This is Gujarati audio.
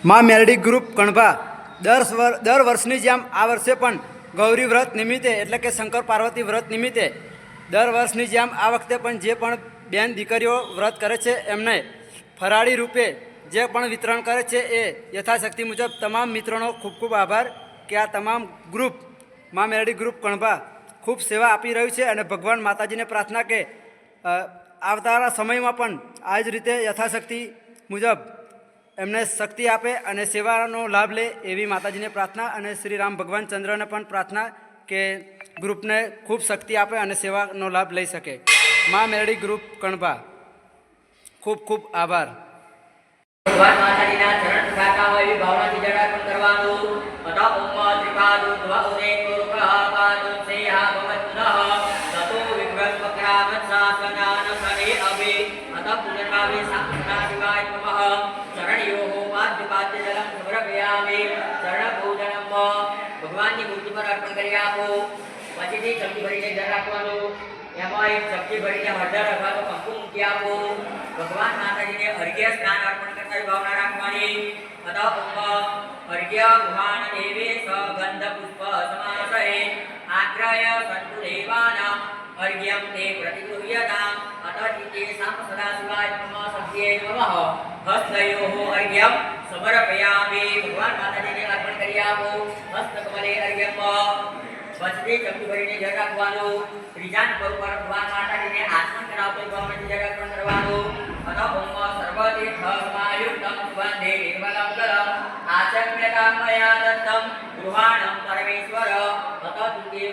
માં મેલડી ગ્રુપ કણભા દર વર્ષની જેમ આ વર્ષે પણ ગૌરી વ્રત નિમિત્તે એટલે કે શંકર પાર્વતી વ્રત નિમિત્તે દર વર્ષની જેમ આ વખતે પણ જે પણ બેન દીકરીઓ વ્રત કરે છે એમને ફરાળી રૂપે જે પણ વિતરણ કરે છે એ યથાશક્તિ મુજબ તમામ મિત્રોનો ખૂબ ખૂબ આભાર કે આ તમામ ગ્રુપ માં મેલડી ગ્રુપ કણભા ખૂબ સેવા આપી રહ્યું છે અને ભગવાન માતાજીને પ્રાર્થના કે આવતાના સમયમાં પણ આ જ રીતે યથાશક્તિ મુજબ એમને શક્તિ આપે અને સેવાનો લાભ લે એવી માતાજીને પ્રાર્થના અને શ્રી રામ ભગવાન ચંદ્રને પણ પ્રાર્થના કે ગ્રુપને ખૂબ શક્તિ આપે અને સેવાનો લાભ લઈ શકે। માં મેલડી ગ્રુપ કણભા ખૂબ ખૂબ આભાર। ભગવાન માતાજીના ચરણ સ્પર્શતા હોય એવી ભાવનાથી જળાર્પણ કરવાનું। તથા ઓમ ત્રિપાદુ ધ્વઉને કુરુપ્રહાપાદુ સેહા ભવત્નઃ તતો વિગ્રહસ્વક્રામત્સાસનાન સને અભે અત પુનર્ભાવે સાક્ષાત શિવાય નમઃ। ચરણયોઃ પાદ્યપાદ્ય જલમ સમર્પયામિ। ચરણ ભોજનમ ભગવાનની મૂર્તિ પર અર્પણ કરી આપો। પછીથી ચમચી ભરીને જળ રાખવાનું। એમાં એક ચમચી ભરીને હળદર અથવા તો કંકુ મૂકી આપો। ભગવાન માતાજીને અર્ઘ્ય સ્નાન અર્પણ કરતા ભાવના રાખવાની। તથા ઓમ અર્ઘ્ય ગુહાન દેવે સગંધ પુષ્પ સમાસહે આગ્રય સંતુ દેવાના અર્ઘ્યમ તે પ્રતિગૃહ્યતામ અતઃ સામ સદા શિવાય નમઃ સત્યે નમઃ। હસ્તયોઃ અર્ઘ્યમ સમર્પયામિ। ભગવાન માતાજીને અર્પણ કરી આપો। હસ્તકમલે અર્ઘ્યમ પછી ચમચી ભરીને જળ રાખવાનું। ત્રીજા નંબર પર ભગવાન માતાજીને આસન કરાવતો ભાવનાથી જળ અર્પણ કરવાનું। તથા ઓમ સર્વતીર્થ સમાયુક્તમ વંદે નિર્મલમ કલમ આચમ્યતામ મયા દત્તમ ગૃહાણમ પરમેશ્વર તત તુતે